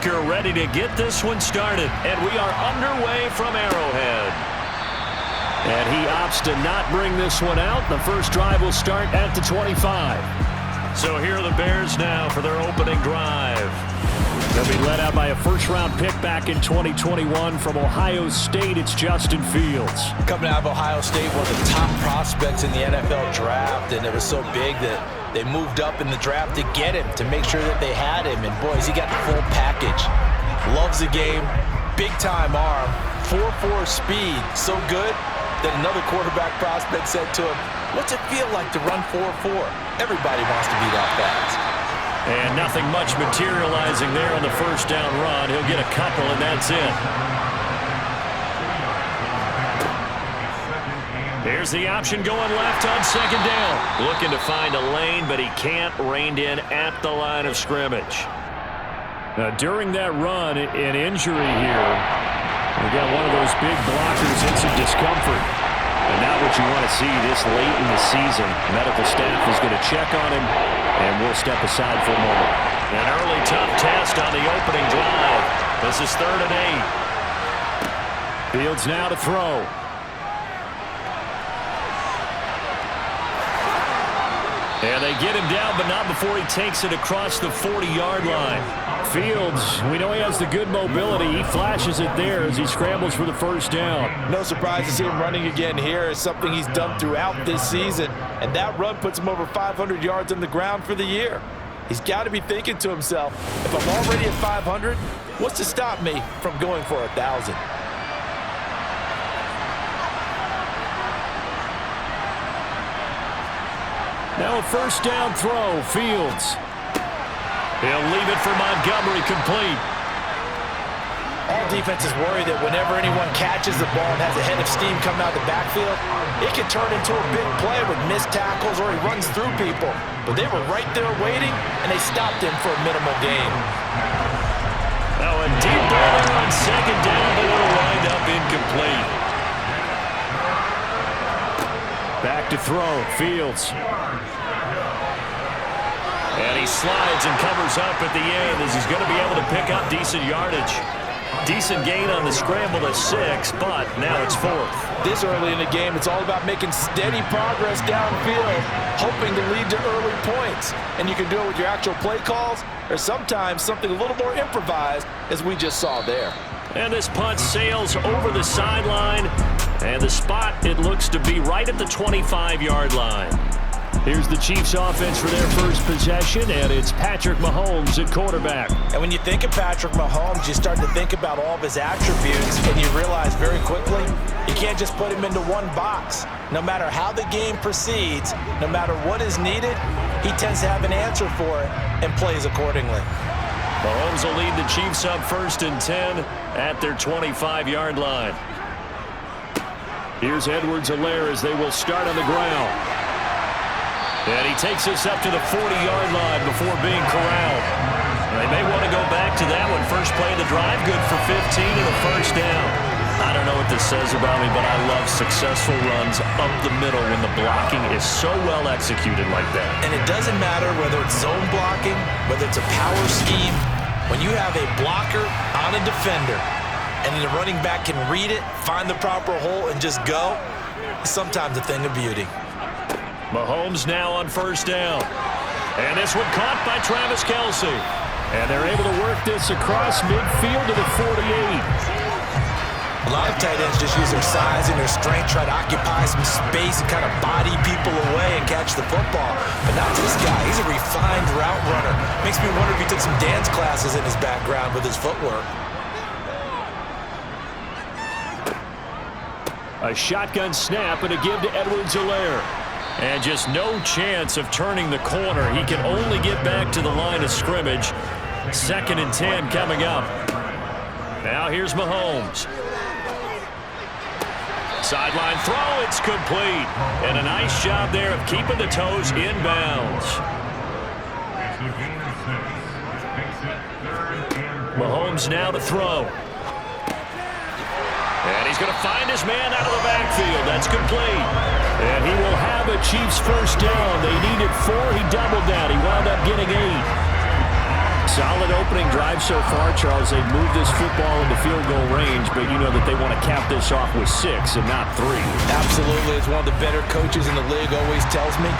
kicker ready to get this one started. And we are underway from Arrowhead. And he opts to not bring this one out. The first drive will start at the 25. So here are the Bears now for their opening drive. They'll be led out by a first-round pick back in 2021 from Ohio State. It's Justin Fields. Coming out of Ohio State, one of the top prospects in the NFL draft, and it was so big that they moved up in the draft to get him, to make sure that they had him. And, boys, he got the full package. Loves the game, big-time arm, 4.4 speed, so good that another quarterback prospect said to him, "What's it feel like to run 4.4? Everybody wants to be that fast." And nothing much materializing there on the first down run. He'll get a couple, and that's it. Here's the option going left on second down. Looking to find a lane, but he can't. Reined in at the line of scrimmage. Now, during that run, an injury here. We got one of those big blockers in some discomfort. And not what you want to see this late in the season. Medical staff is going to check on him, and we'll step aside for a moment. An early tough test on the opening drive. This is 3rd and 8. Fields now to throw. And they get him down, but not before he takes it across the 40-yard line. Fields, we know he has the good mobility. He flashes it there as he scrambles for the first down. No surprise to see him running again here. It's something he's done throughout this season. And that run puts him over 500 yards on the ground for the year. He's got to be thinking to himself, if I'm already at 500, what's to stop me from going for 1,000? Now a first down throw, Fields. He'll leave it for Montgomery, complete. All defenses worry that whenever anyone catches the ball and has a head of steam coming out of the backfield, it can turn into a big play with missed tackles or he runs through people. But they were right there waiting, and they stopped him for a minimal gain. Now a deep ball there on second down, but it'll wind up incomplete. Back to throw, Fields. And he slides and covers up at the end as he's going to be able to pick up decent yardage. Decent gain on the scramble to 6, but now it's 4th. This early in the game, it's all about making steady progress downfield, hoping to lead to early points. And you can do it with your actual play calls, or sometimes something a little more improvised, as we just saw there. And this punt sails over the sideline, and the spot, it looks to be right at the 25-yard line. Here's the Chiefs offense for their first possession, and it's Patrick Mahomes at quarterback. And when you think of Patrick Mahomes, you start to think about all of his attributes, and you realize very quickly, you can't just put him into one box. No matter how the game proceeds, no matter what is needed, he tends to have an answer for it and plays accordingly. Mahomes will lead the Chiefs up 1st and 10 at their 25-yard line. Here's Edwards-Helaire as they will start on the ground. And he takes us up to the 40-yard line before being corralled. They may want to go back to that one. First play of the drive, good for 15 and a first down. I don't know what this says about me, but I love successful runs up the middle when the blocking is so well executed like that. And it doesn't matter whether it's zone blocking, whether it's a power scheme. When you have a blocker on a defender and the running back can read it, find the proper hole, and just go, it's sometimes a thing of beauty. Mahomes now on first down. And this one caught by Travis Kelce. And they're able to work this across midfield to the 48. A lot of tight ends just use their size and their strength, try to occupy some space and kind of body people away and catch the football. But not this guy. He's a refined route runner. Makes me wonder if he took some dance classes in his background with his footwork. A shotgun snap and a give to Edwards-Helaire. And just no chance of turning the corner. He can only get back to the line of scrimmage. 2nd and 10 coming up. Now here's Mahomes. Sideline throw, it's complete. And a nice job there of keeping the toes inbounds. Mahomes now to throw. And he's going to find his man out of the backfield. That's complete. And he will have a Chiefs first down. They needed 4. He doubled that. He wound up getting 8. Solid opening drive so far, Charles. They've moved this football into field goal range, but you know that they want to cap this off with 6 and not 3. Absolutely. As one of the better coaches in the league always tells me,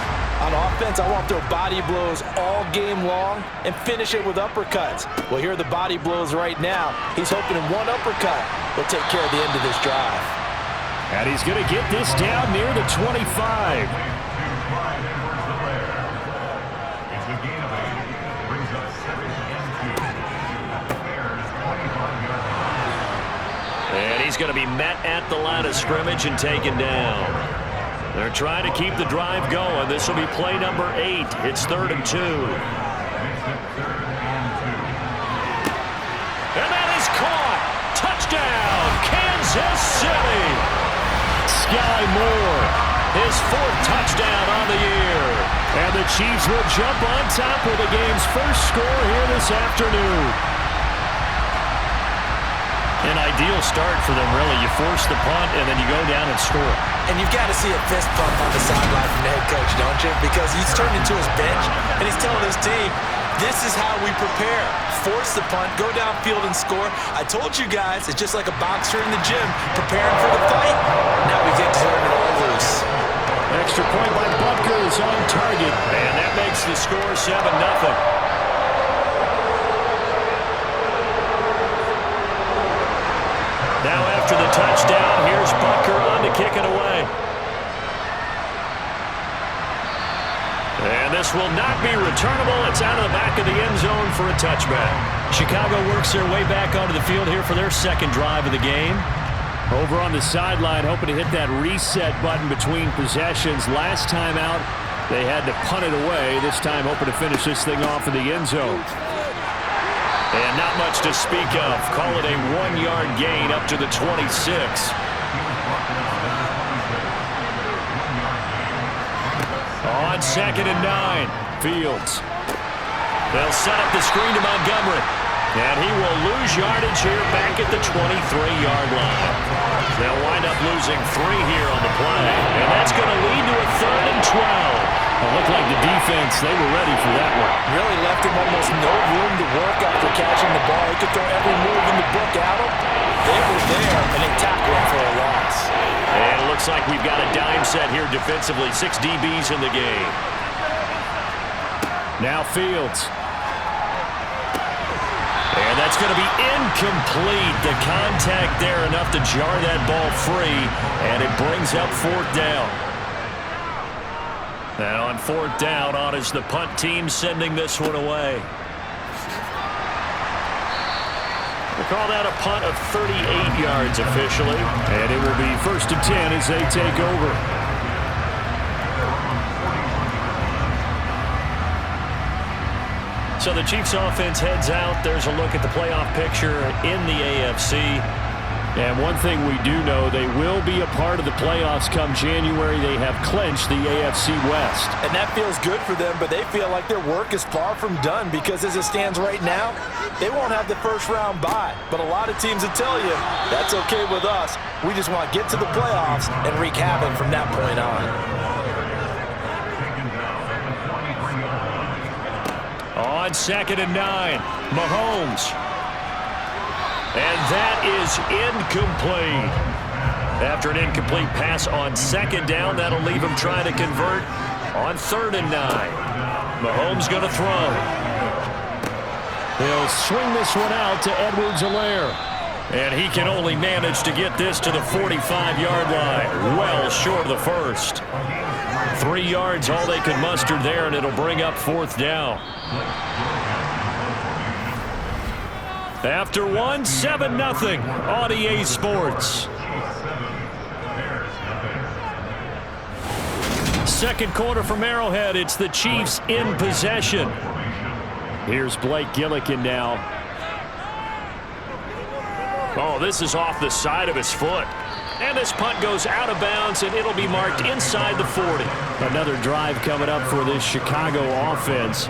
on offense, I want their body blows all game long and finish it with uppercuts. Well, here are the body blows right now. He's hoping in one uppercut will take care of the end of this drive. And he's going to get this down near the 25. And he's going to be met at the line of scrimmage and taken down. They're trying to keep the drive going. This will be play number 8. It's 3rd and 2. And that is caught. Touchdown, Kansas City. Sky Moore, his 4th touchdown on the year. And the Chiefs will jump on top with the game's first score here this afternoon. An ideal start for them, really. You force the punt, and then you go down and score. And you've got to see a fist bump on the sideline from the head coach, don't you? Because he's turned into his bench, and he's telling his team, this is how we prepare. Force the punt, go downfield and score. I told you guys, it's just like a boxer in the gym preparing for the fight. Now we get to turn it all loose. Extra point by Butker is on target, and that makes the score 7-0. Now after the touchdown, here's Butker on to kick it away. And this will not be returnable. It's out of the back of the end zone for a touchback. Chicago works their way back onto the field here for their second drive of the game. Over on the sideline, hoping to hit that reset button between possessions. Last time out, they had to punt it away. This time hoping to finish this thing off in the end zone. And not much to speak of. Call it a 1-yard gain up to the 26. On 2nd and 9, Fields. They'll set up the screen to Montgomery. And he will lose yardage here back at the 23-yard line. They'll wind up losing 3 here on the play. And that's going to lead to a 3rd and 12. It looked like the defense, they were ready for that one. Really left him almost no room to work after catching the ball. He could throw every move in the book at him. They were there, and they tackled him for a loss. And it looks like we've got a dime set here defensively. 6 DBs in the game. Now Fields. And that's going to be incomplete. The contact there enough to jar that ball free, and it brings up 4th down. Now on 4th down, on is the punt team sending this one away. We'll call that a punt of 38 yards officially. And it will be 1st and 10 as they take over. So the Chiefs offense heads out. There's a look at the playoff picture in the AFC. And one thing we do know, they will be a part of the playoffs come January. They have clinched the AFC West. And that feels good for them, but they feel like their work is far from done because as it stands right now, they won't have the first-round bye. But a lot of teams will tell you, that's okay with us. We just want to get to the playoffs and wreak havoc from that point on. On 2nd and 9, Mahomes. And that is incomplete. After an incomplete pass on 2nd down, that'll leave him trying to convert on 3rd and 9. Mahomes going to throw. He'll swing this one out to Edwards-Helaire. And he can only manage to get this to the 45-yard line. Well short of the first. 3 yards, all they could muster there, and it'll bring up 4th down. After 1, 7-0 on EA Sports. Second quarter from Arrowhead. It's the Chiefs in possession. Here's Blake Gillikin now. Oh, this is off the side of his foot. And this punt goes out of bounds, and it'll be marked inside the 40. Another drive coming up for this Chicago offense.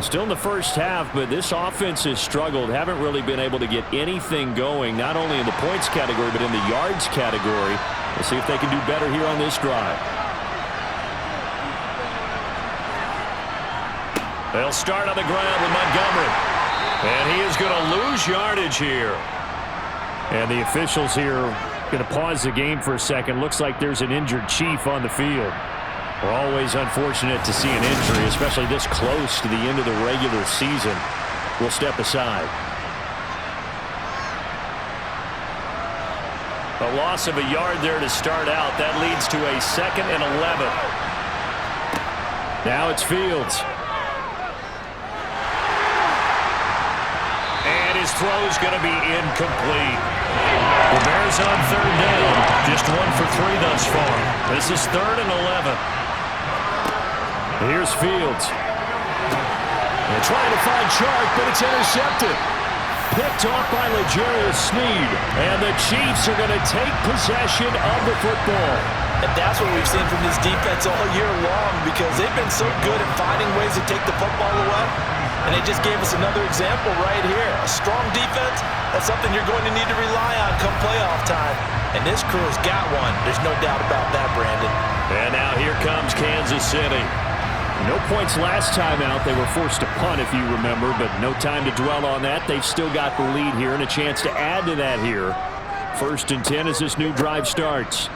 Still in the first half, but this offense has struggled. Haven't really been able to get anything going, not only in the points category, but in the yards category. We'll see if they can do better here on this drive. They'll start on the ground with Montgomery. And he is going to lose yardage here. And the officials here going to pause the game for a second. Looks like there's an injured Chief on the field. We're always unfortunate to see an injury, especially this close to the end of the regular season. We'll step aside. A loss of a yard there to start out. That leads to a 2nd and 11. Now it's Fields. And his throw's going to be incomplete. The Bears on 3rd down. Just 1 for 3 thus far. This is 3rd and 11. Here's Fields. They're trying to find Chark, but it's intercepted. Picked off by L'Jarius Sneed. And the Chiefs are going to take possession of the football. And that's what we've seen from this defense all year long, because they've been so good at finding ways to take the football away. And they just gave us another example right here. A strong defense, that's something you're going to need to rely on come playoff time. And this crew has got one. There's no doubt about that, Brandon. And now here comes Kansas City. No points last time out. They were forced to punt, if you remember, but no time to dwell on that. They've still got the lead here and a chance to add to that here. 1st and 10 as this new drive starts.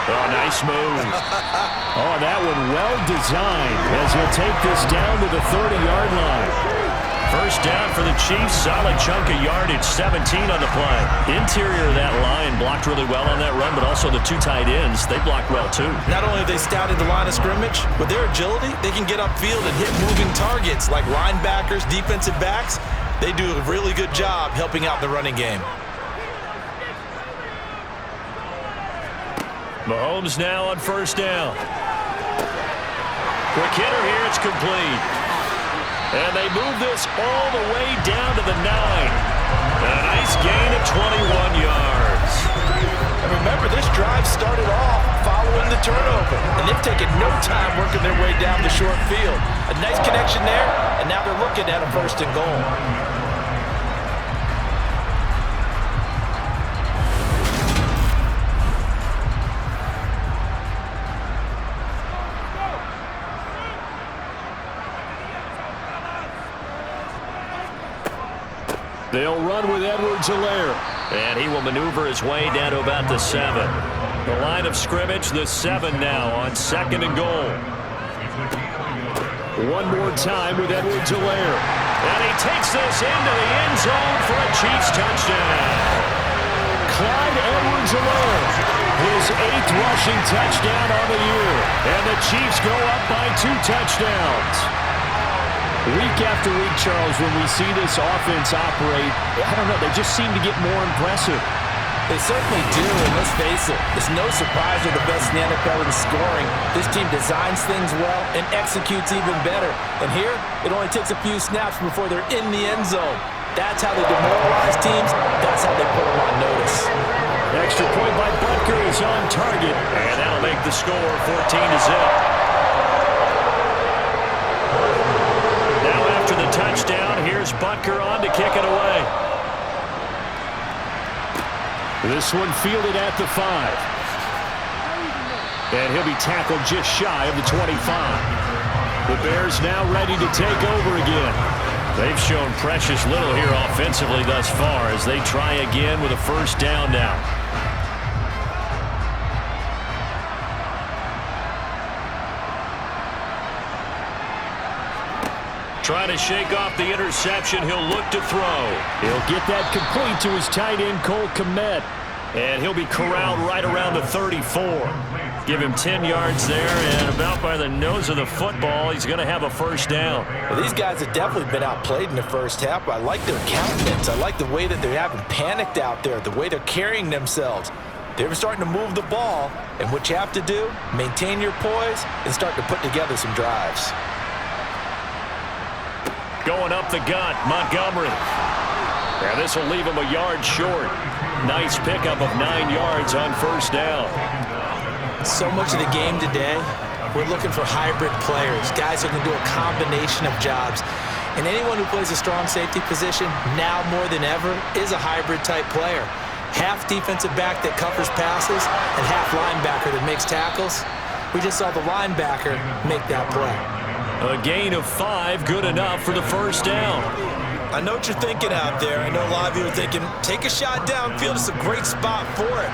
Oh, nice move. Oh, that one well designed as he'll take this down to the 30-yard line. 1st down for the Chiefs. Solid chunk of yardage, 17 on the play. Interior of that line blocked really well on that run, but also the 2 tight ends, they blocked well too. Not only have they scouted the line of scrimmage, with their agility, they can get upfield and hit moving targets like linebackers, defensive backs. They do a really good job helping out the running game. Mahomes now on 1st down. Quick hitter here, it's complete. And they move this all the way down to the 9. A nice gain of 21 yards. And remember, this drive started off following the turnover. And they've taken no time working their way down the short field. A nice connection there, and now they're looking at a 1st and goal. They'll run with Edwards-Helaire. And he will maneuver his way down to about the 7. The line of scrimmage, the 7 now on 2nd and goal. One more time with Edwards-Helaire. And he takes this into the end zone for a Chiefs touchdown. Clyde Edwards-Helaire, his 8th rushing touchdown on the year. And the Chiefs go up by 2 touchdowns. Week after week, Charles, when we see this offense operate, I don't know, they just seem to get more impressive. They certainly do, and let's face it, it's no surprise they're the best in the NFL in scoring. This team designs things well and executes even better. And here, it only takes a few snaps before they're in the end zone. That's how they demoralize teams. That's how they put them on notice. Extra point by Butker is on target, and that'll make the score 14-0. Touchdown. Here's Butker on to kick it away. This one fielded at the 5. And he'll be tackled just shy of the 25. The Bears now ready to take over again. They've shown precious little here offensively thus far as they try again with a 1st down now. Trying to shake off the interception. He'll look to throw. He'll get that complete to his tight end, Cole Kmet. And he'll be corralled right around the 34. Give him 10 yards there, and about by the nose of the football, he's going to have a 1st down. Well, these guys have definitely been outplayed in the 1st half. I like their countenance. I like the way that they haven't panicked out there, the way they're carrying themselves. They're starting to move the ball, and what you have to do, maintain your poise and start to put together some drives. Going up the gut, Montgomery. And this will leave him a yard short. Nice pickup of 9 yards on 1st down. So much of the game today, we're looking for hybrid players, guys who can do a combination of jobs. And anyone who plays a strong safety position, now more than ever, is a hybrid type player. Half defensive back that covers passes and half linebacker that makes tackles. We just saw the linebacker make that play. A gain of 5, good enough for the first down. I know what you're thinking out there. I know a lot of you are thinking, take a shot downfield. It's a great spot for it.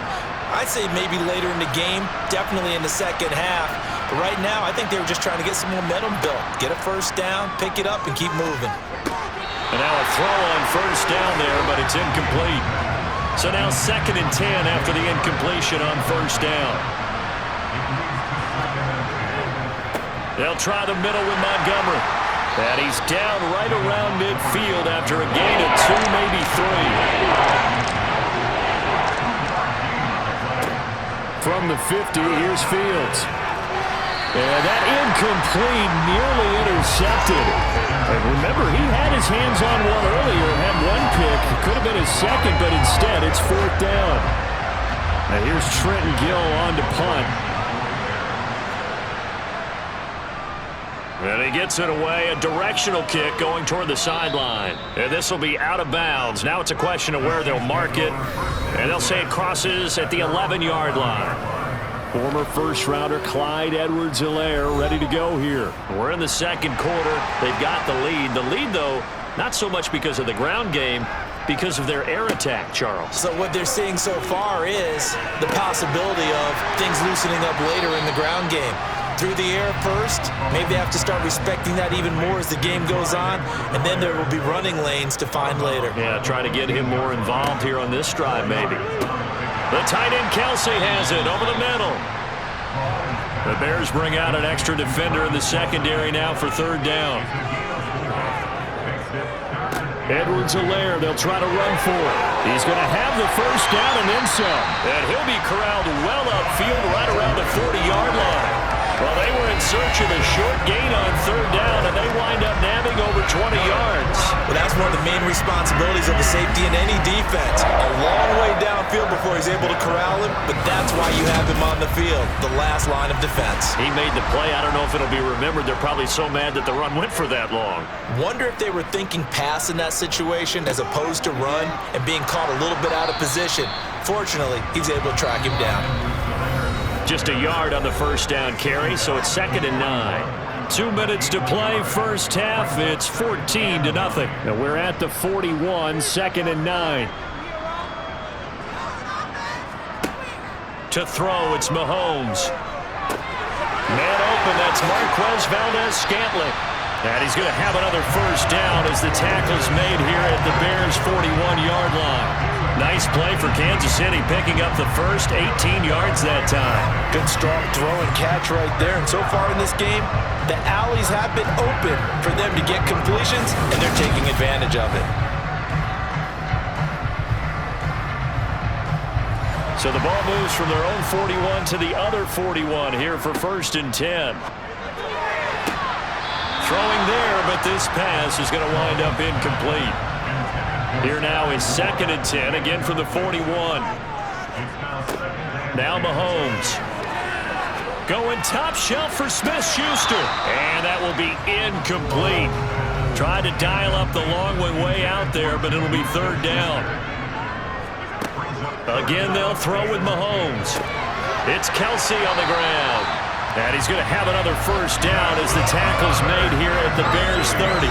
I'd say maybe later in the game, definitely in the second half. But right now, I think they were just trying to get some momentum built. Get a first down, pick it up, and keep moving. And now a throw on first down there, but it's incomplete. So now 2nd and 10 after the incompletion on first down. They'll try the middle with Montgomery. And he's down right around midfield after a gain of 2, maybe 3. From the 50, here's Fields. And that incomplete, nearly intercepted. And remember, he had his hands on one earlier, had one pick. Could have been his second, but instead it's 4th down. And here's Trenton Gill on to punt. And he gets it away, a directional kick going toward the sideline. And this will be out of bounds. Now it's a question of where they'll mark it. And they'll say it crosses at the 11-yard line. Former first-rounder Clyde Edwards-Helaire ready to go here. We're in the second quarter. They've got the lead. The lead, though, not so much because of the ground game, because of their air attack, Charles. So what they're seeing so far is the possibility of things loosening up later in the ground game. Through the air first, maybe they have to start respecting that even more as the game goes on, and then there will be running lanes to find later. Yeah, try to get him more involved here on this drive, maybe. The tight end Kelsey has it over the middle. The Bears bring out an extra defender in the secondary now for 3rd down. Edwards-Helaire, they'll try to run for it. He's going to have the first down and then some. And he'll be corralled well upfield right around the 40-yard line. Well, they were in search of a short gain on 3rd down, and they wind up nabbing over 20 yards. Well, that's one of the main responsibilities of the safety in any defense. A long way downfield before he's able to corral him, but that's why you have him on the field, the last line of defense. He made the play. I don't know if it'll be remembered. They're probably so mad that the run went for that long. Wonder if they were thinking pass in that situation as opposed to run and being caught a little bit out of position. Fortunately, he's able to track him down. Just a yard on the first down carry, so it's 2nd and 9. 2 minutes to play, first half. It's 14-0. Now we're at the 41, 2nd and 9. To throw, it's Mahomes. Man open, that's Marquez Valdez-Scantling. And he's going to have another first down as the tackle's made here at the Bears' 41-yard line. Nice play for Kansas City, picking up the first 18 yards that time. Good strong throw and catch right there. And so far in this game, the alleys have been open for them to get completions, and they're taking advantage of it. So the ball moves from their own 41 to the other 41 here for 1st and 10. Throwing there, but this pass is going to wind up incomplete. Here now is 2nd and 10, again from the 41. Now Mahomes. Going top shelf for Smith-Schuster. And that will be incomplete. Tried to dial up the long one way out there, but it'll be 3rd down. Again, they'll throw with Mahomes. It's Kelsey on the ground. And he's going to have another first down as the tackle's made here at the Bears' 30.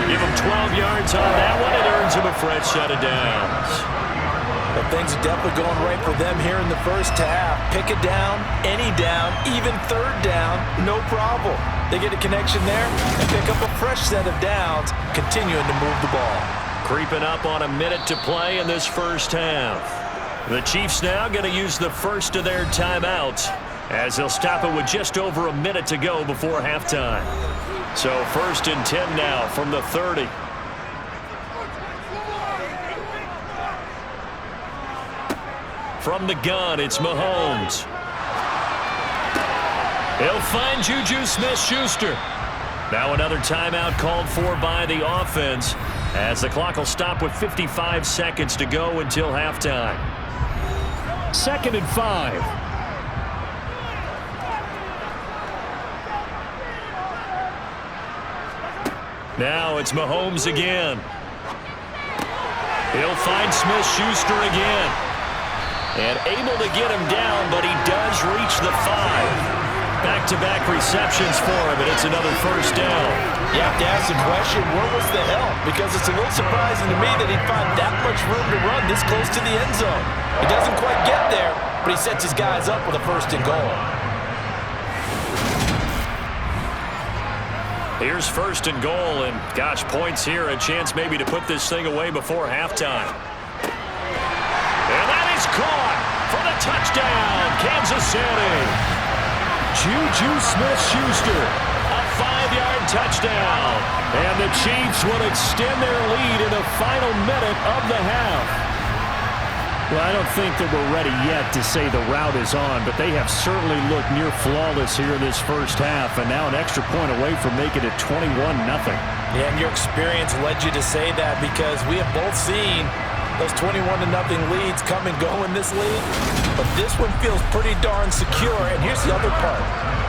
Give him 12 yards on that one. It earns him a fresh set of downs. But things are definitely going right for them here in the first half. Pick a down, any down, even 3rd down, no problem. They get a connection there and pick up a fresh set of downs, continuing to move the ball. Creeping up on a minute to play in this first half. The Chiefs now going to use the first of their timeouts, as they'll stop it with just over a minute to go before halftime. So 1st and 10 now from the 30. From the gun, it's Mahomes. He'll find Juju Smith-Schuster. Now another timeout called for by the offense, as the clock will stop with 55 seconds to go until halftime. 2nd and 5. Now it's Mahomes again. He'll find Smith-Schuster again. And able to get him down, but he does reach the 5. back-to-back receptions for him, and it's another first down. You have to ask the question, where was the help? Because it's a little surprising to me that he'd find that much room to run this close to the end zone. He doesn't quite get there, but he sets his guys up with a first and goal. Here's first and goal, and gosh, points here, a chance maybe to put this thing away before halftime. And that is caught for the touchdown, Kansas City. Juju Smith-Schuster, a 5-yard touchdown. And the Chiefs will extend their lead in the final minute of the half. Well, I don't think that we're ready yet to say the route is on, but they have certainly looked near flawless here in this first half, and now an extra point away from making it 21-0. Yeah, and your experience led you to say that, because we have both seen those 21-0 leads come and go in this league, but this one feels pretty darn secure. And here's the other part.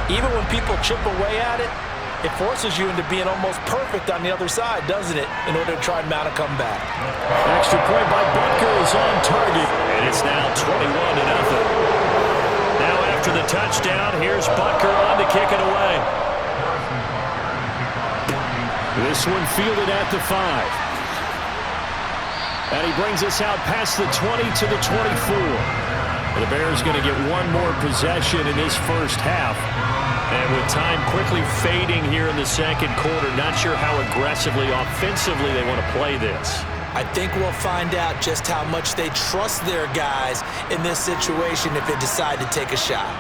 Even when people chip away at it, it forces you into being almost perfect on the other side, doesn't it, in order to try and mount a comeback. Extra point by Butker is on target, and it's now 21-0. Now after the touchdown, here's Butker on to kick it away. This one fielded at the 5. And he brings us out past the 20 to the 24. The Bears going to get one more possession in this first half. And with time quickly fading here in the second quarter, not sure how aggressively, offensively they want to play this. I think we'll find out just how much they trust their guys in this situation if they decide to take a shot.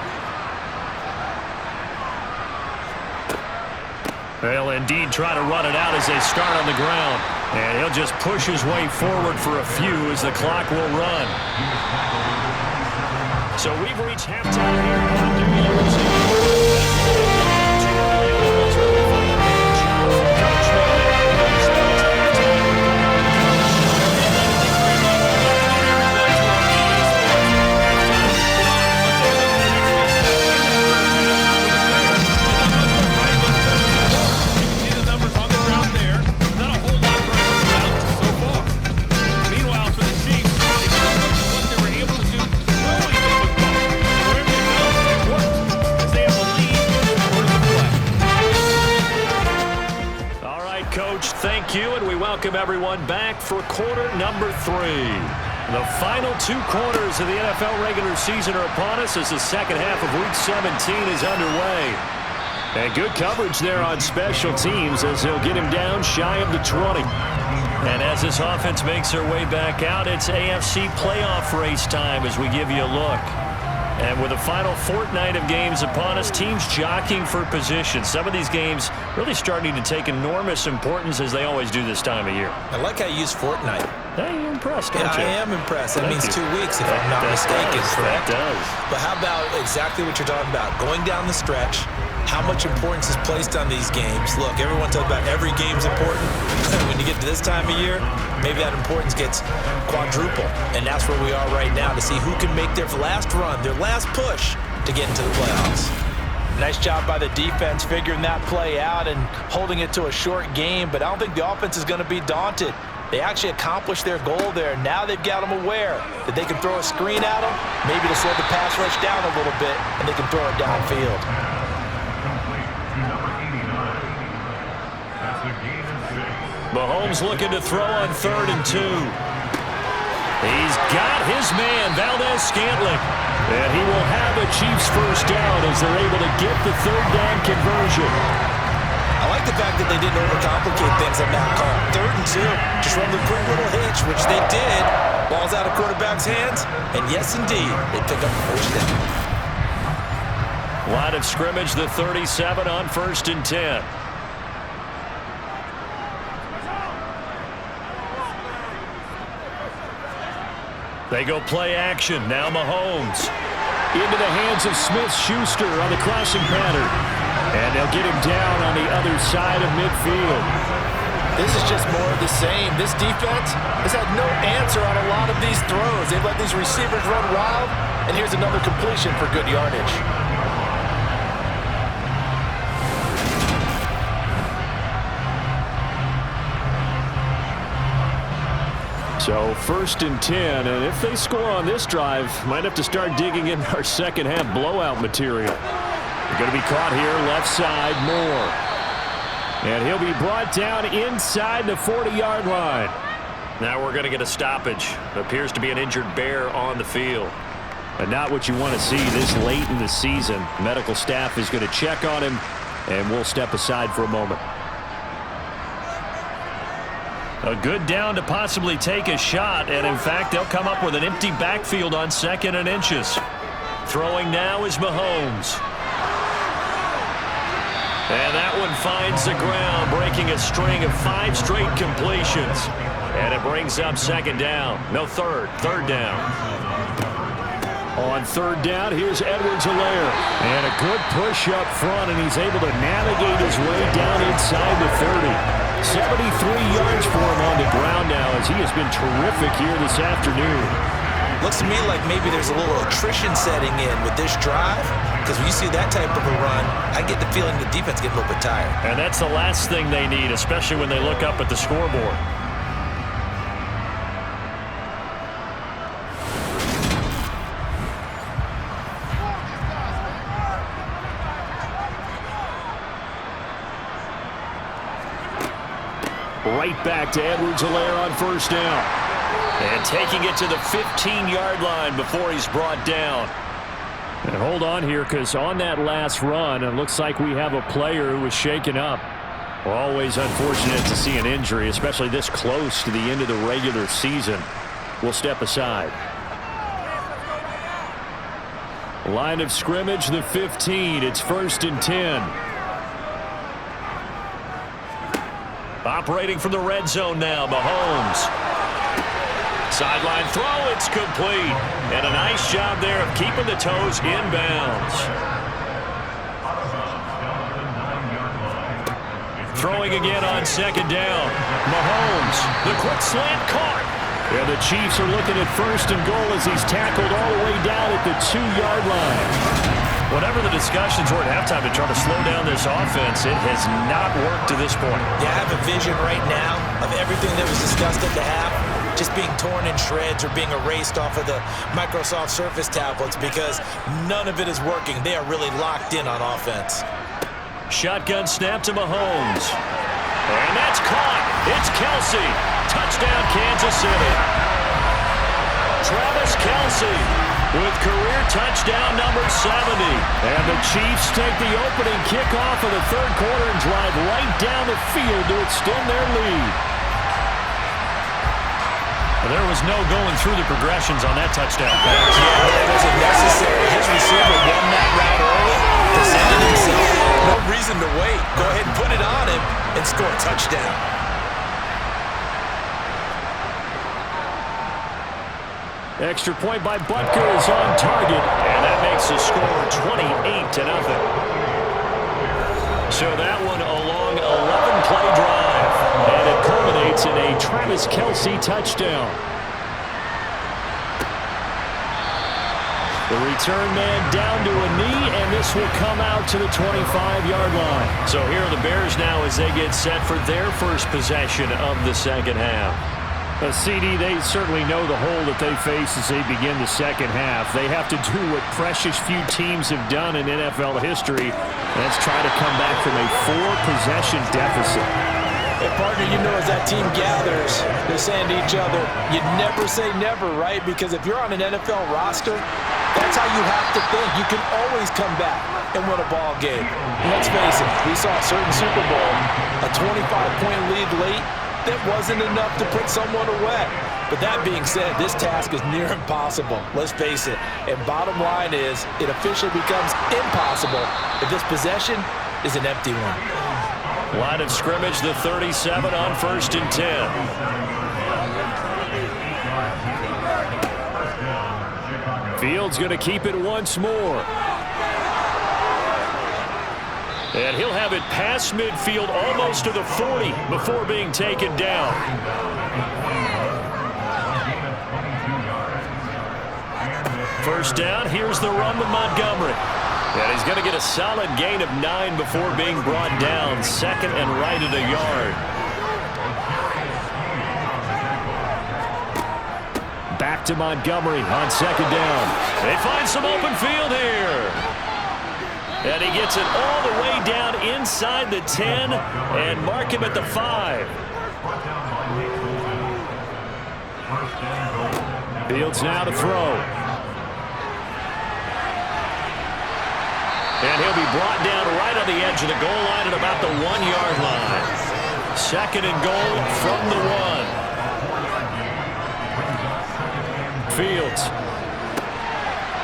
They'll indeed try to run it out as they start on the ground. And he'll just push his way forward for a few as the clock will run. So we've reached halftime here on New Year's Eve. Thank you, and we welcome everyone back for quarter number 3. The final 2 quarters of the NFL regular season are upon us as the second half of Week 17 is underway. And good coverage there on special teams as they'll get him down shy of the 20. And as this offense makes their way back out, it's AFC playoff race time as we give you a look. And with the final fortnight of games upon us, teams jockeying for position. Some of these games really starting to take enormous importance as they always do this time of year. I like how you use fortnight. Hey, you're impressed, aren't you? I am impressed. That means 2 weeks, if I'm not mistaken. That does. But how about exactly what you're talking about? Going down the stretch, how much importance is placed on these games. Look, everyone talks about every game's important. When you get to this time of year, maybe that importance gets quadruple. And that's where we are right now, to see who can make their last run, their last push to get into the playoffs. Nice job by the defense figuring that play out and holding it to a short game, but I don't think the offense is going to be daunted. They actually accomplished their goal there. Now they've got them aware that they can throw a screen at them, maybe to slow the pass rush down a little bit, and they can throw it downfield. Mahomes looking to throw on 3rd and 2. He's got his man, Valdez-Scantling. And he will have a Chiefs first down as they're able to get the 3rd down conversion. I like the fact that they didn't overcomplicate things on that call. 3rd and 2, just run the quick little hitch, which they did. Ball's out of quarterback's hands, and yes, indeed, they pick up the first down. Line of scrimmage, the 37 on 1st and 10. They go play action. Now Mahomes. Into the hands of Smith-Schuster on the crossing pattern. And they'll get him down on the other side of midfield. This is just more of the same. This defense has had no answer on a lot of these throws. They've let these receivers run wild, and here's another completion for good yardage. So 1st and 10, and if they score on this drive, might have to start digging in our second half blowout material. Going to be caught here, left side, Moore. And he'll be brought down inside the 40-yard line. Now we're going to get a stoppage. Appears to be an injured bear on the field. And not what you want to see this late in the season. Medical staff is going to check on him, and we'll step aside for a moment. A good down to possibly take a shot, and in fact, they'll come up with an empty backfield on 2nd and inches. Throwing now is Mahomes. And that one finds the ground, breaking a string of 5 straight completions. And it brings up 2nd down. No, third down. On 3rd down, here's Edwards-Helaire. And a good push up front, and he's able to navigate his way down inside the 30. 73 yards for him on the ground now, as he has been terrific here this afternoon. Looks to me like maybe there's a little attrition setting in with this drive, because when you see that type of a run, I get the feeling the defense gets a little bit tired. And that's the last thing they need, especially when they look up at the scoreboard. Right back to Edwards-Helaire on 1st down. And taking it to the 15-yard line before he's brought down. And hold on here, because on that last run, it looks like we have a player who was shaken up. Always unfortunate to see an injury, especially this close to the end of the regular season. We'll step aside. Line of scrimmage, the 15. It's 1st and 10. Operating from the red zone now, Mahomes. Sideline throw, it's complete. And a nice job there of keeping the toes inbounds. Throwing again on 2nd down. Mahomes, the quick slant caught. Yeah, the Chiefs are looking at 1st and goal as he's tackled all the way down at the 2-yard line. Whatever the discussions were at halftime to try to slow down this offense, it has not worked to this point. Yeah, I have a vision right now of everything that was discussed at the half just being torn in shreds or being erased off of the Microsoft Surface tablets, because none of it is working. They are really locked in on offense. Shotgun snap to Mahomes. And that's caught. It's Kelsey. Touchdown, Kansas City. Travis Kelsey with career touchdown number 70. And the Chiefs take the opening kickoff of the 3rd quarter and drive right down the field to extend their lead. There was no going through the progressions on that touchdown pass. Yeah, it wasn't necessary. His receiver won that route early, presented himself. No reason to wait. Go ahead and put it on him and score a touchdown. Extra point by Butker is on target, and that makes the score 28-0. So that one a long 11-play drive, and it culminates in a Travis Kelsey touchdown. The return man down to a knee, and this will come out to the 25-yard line. So here are the Bears now as they get set for their first possession of the 2nd half. CD, they certainly know the hole that they face as they begin the 2nd half. They have to do what precious few teams have done in NFL history. That's try to come back from a 4-possession deficit. Hey, partner, you know as that team gathers, they're saying to each other, you never say never, right? Because if you're on an NFL roster, that's how you have to think. You can always come back and win a ball game. And let's face it, we saw a certain Super Bowl, a 25-point lead late, that wasn't enough to put someone away. But that being said, this task is near impossible. Let's face it. And bottom line is, it officially becomes impossible if this possession is an empty one. Line of scrimmage, the 37 on 1st and 10. Fields going to keep it once more. And he'll have it past midfield almost to the 40 before being taken down. First down, here's the run to Montgomery. And he's going to get a solid gain of 9 before being brought down. 2nd and right at a yard. Back to Montgomery on 2nd down. They find some open field here. And he gets it all the way down inside the 10 and mark him at the 5. Fields now to throw. And he'll be brought down right on the edge of the goal line at about the 1-yard line. 2nd and goal from the 1. Fields.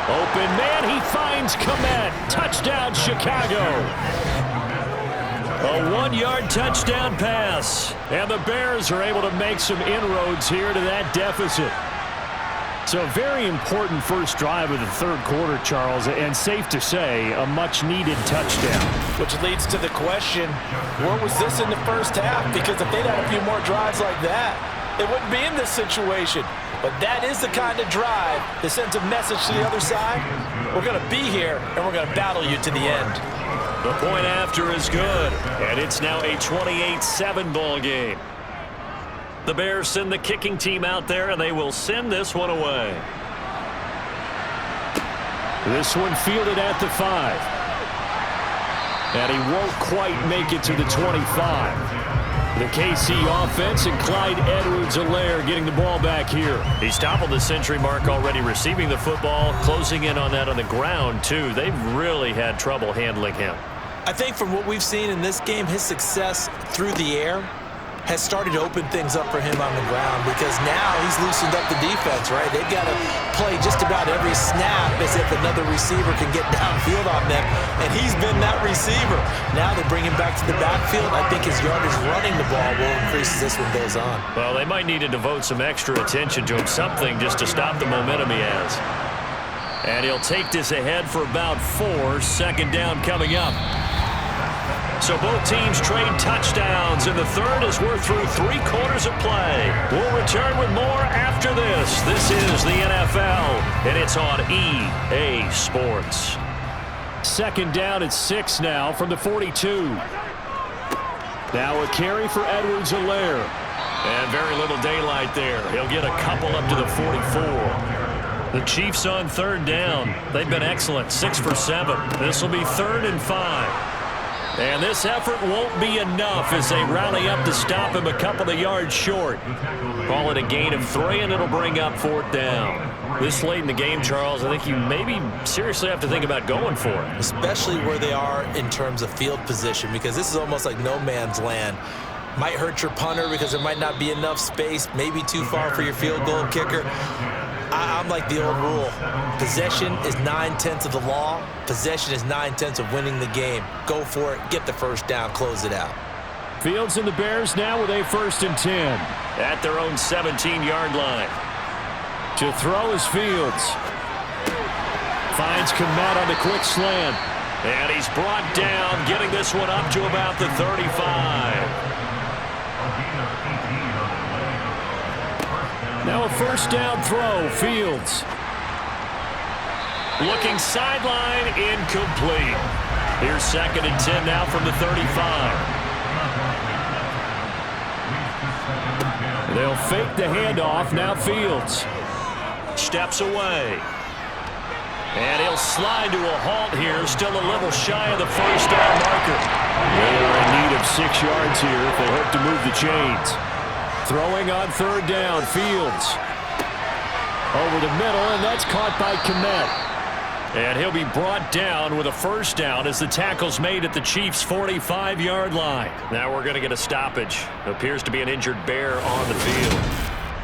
Open man, he finds Komet. Touchdown, Chicago. A 1-yard touchdown pass. And the Bears are able to make some inroads here to that deficit. So a very important first drive of the third quarter, Charles, and safe to say, a much-needed touchdown. Which leads to the question, where was this in the first half? Because if they'd had a few more drives like that, they wouldn't be in this situation. But that is the kind of drive that sends a message to the other side. We're going to be here, and we're going to battle you to the end. The point after is good, and it's now a 28-7 ball game. The Bears send the kicking team out there, and they will send this one away. This one fielded at the 5. And he won't quite make it to the 25. The KC offense and Clyde Edwards-Helaire getting the ball back here. He's toppled the century mark already receiving the football, closing in on that on the ground, too. They've really had trouble handling him. I think from what we've seen in this game, his success through the air has started to open things up for him on the ground because now he's loosened up the defense, right? They've got to play just about every snap as if another receiver can get downfield on them, and he's been that receiver. Now they bring him back to the backfield. I think his yardage running the ball will increase as this one goes on. Well, they might need to devote some extra attention to him, something just to stop the momentum he has. And he'll take this ahead for about 4, 2nd down coming up. So both teams trade touchdowns in the third as we're through 3 quarters of play. We'll return with more after this. This is the NFL, and it's on EA Sports. 2nd down at 6 now from the 42. Now a carry for Edwards-Helaire. And very little daylight there. He'll get a couple up to the 44. The Chiefs on 3rd down. They've been excellent, 6 for 7. This will be 3rd and 5. And this effort won't be enough as they rally up to stop him a couple of yards short. Call it a gain of 3, and it'll bring up 4th down. This late in the game, Charles, I think you maybe seriously have to think about going for it. Especially where they are in terms of field position, because this is almost like no man's land. Might hurt your punter because there might not be enough space, maybe too far for your field goal kicker. I'm like the old rule. Possession is 9/10 of the law. Possession is 9/10 of winning the game. Go for it. Get the first down. Close it out. Fields and the Bears now with a 1st and 10. At their own 17-yard line. To throw is Fields. Finds Komet on the quick slant. And he's brought down, getting this one up to about the 35. Now a 1st down throw, Fields. Looking sideline, incomplete. Here's 2nd and 10 now from the 35. They'll fake the handoff, now Fields. Steps away. And he'll slide to a halt here, still a little shy of the 1st down marker. They are in need of 6 yards here if they hope to move the chains. Throwing on 3rd down, Fields. Over the middle, and that's caught by Komet. And he'll be brought down with a 1st down as the tackle's made at the Chiefs' 45-yard line. Now we're going to get a stoppage. Appears to be an injured Bear on the field.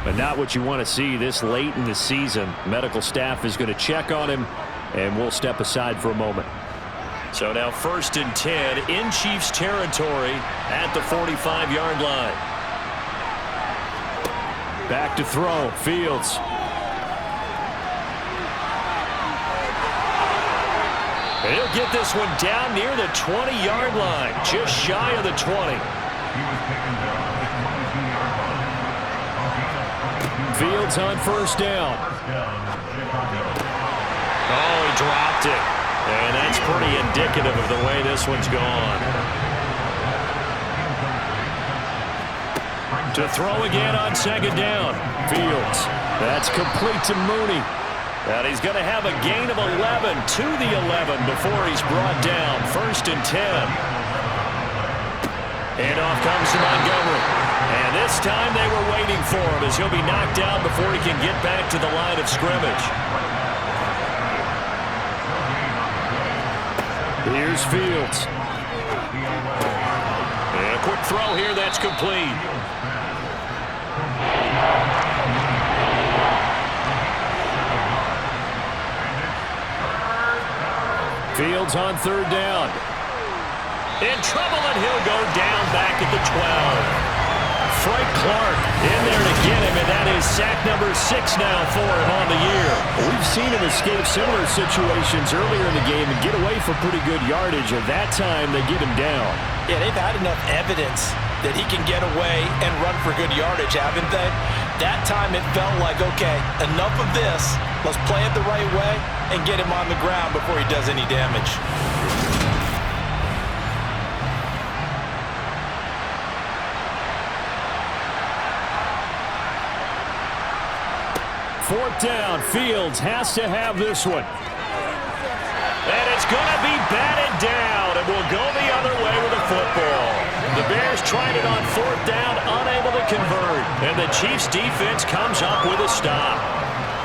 But not what you want to see this late in the season. Medical staff is going to check on him, and we'll step aside for a moment. So now 1st and 10 in Chiefs territory at the 45-yard line. Back to throw, Fields. He'll get this one down near the 20-yard line, just shy of the 20. Fields on 1st down. Oh, he dropped it. And that's pretty indicative of the way this one's gone. To throw again on 2nd down. Fields. That's complete to Mooney. And he's going to have a gain of 11 to the 11 before he's brought down. 1st and 10. And off comes to Montgomery. And this time they were waiting for him as he'll be knocked down before he can get back to the line of scrimmage. Here's Fields. And a quick throw here that's complete. Fields on 3rd down. In trouble, and he'll go down back at the 12. Frank Clark in there to get him, and that is sack number 6 now for him on the year. We've seen him escape similar situations earlier in the game and get away for pretty good yardage, and that time they get him down. Yeah, they've had enough evidence that he can get away and run for good yardage, haven't they? That time it felt like, okay, enough of this. Let's play it the right way and get him on the ground before he does any damage. Fourth down, Fields has to have this one. And it's going to be batted down, and will go the other way with the football. The Bears tried it on 4th down, unable to convert. And the Chiefs' defense comes up with a stop.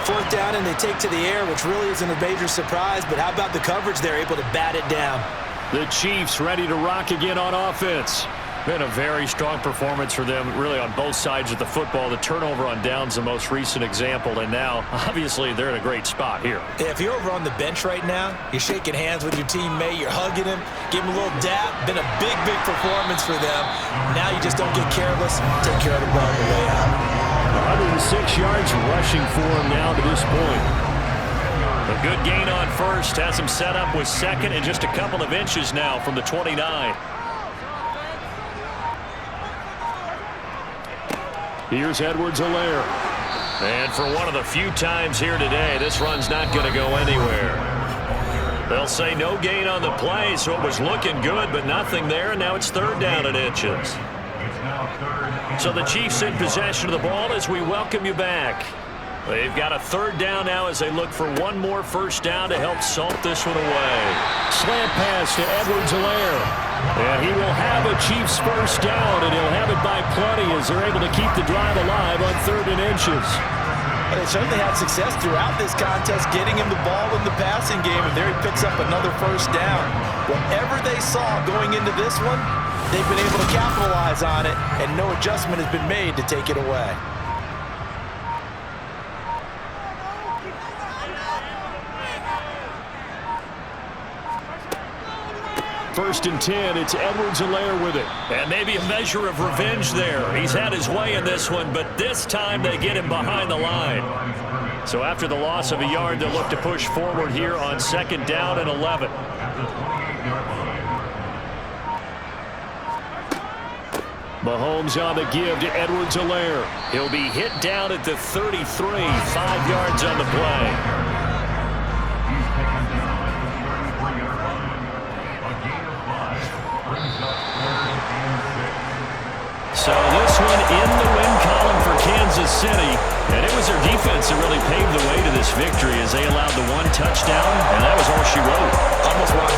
4th down, and they take to the air, which really isn't a major surprise. But how about the coverage? They're able to bat it down. The Chiefs ready to rock again on offense. Been a very strong performance for them, really, on both sides of the football. The turnover on downs the most recent example, and now, obviously, they're in a great spot here. Yeah, if you're over on the bench right now, you're shaking hands with your teammate, you're hugging him, give him a little dap. Been a big, big performance for them. Now you just don't get careless. Take care of the ball on the way out. 106 yards rushing for him now to this point. A good gain on 1st, has him set up with 2nd and just a couple of inches now from the 29. Here's Edwards-Helaire. And for one of the few times here today, this run's not going to go anywhere. They'll say no gain on the play, so it was looking good, but nothing there, and now it's 3rd down and inches. So the Chiefs in possession of the ball as we welcome you back. They've got a 3rd down now as they look for one more 1st down to help salt this one away. Slant pass to Edwards-Helaire. And he will have a Chiefs 1st down, and he'll have it by plenty as they're able to keep the drive alive on 3rd and inches. Well, they certainly had success throughout this contest, getting him the ball in the passing game, and there he picks up another 1st down. Whatever they saw going into this one, they've been able to capitalize on it, and no adjustment has been made to take it away. First and 10, it's Edwards-Helaire with it. And maybe a measure of revenge there. He's had his way in this one, but this time they get him behind the line. So after the loss of a yard, they'll look to push forward here on 2nd down and 11. Mahomes on the give to Edwards-Helaire. He'll be hit down at the 33, 5 yards on the play. So this one in the win column for Kansas City. And it was their defense that really paved the way to this victory as they allowed the 1 touchdown, and that was all she wrote. Almost rock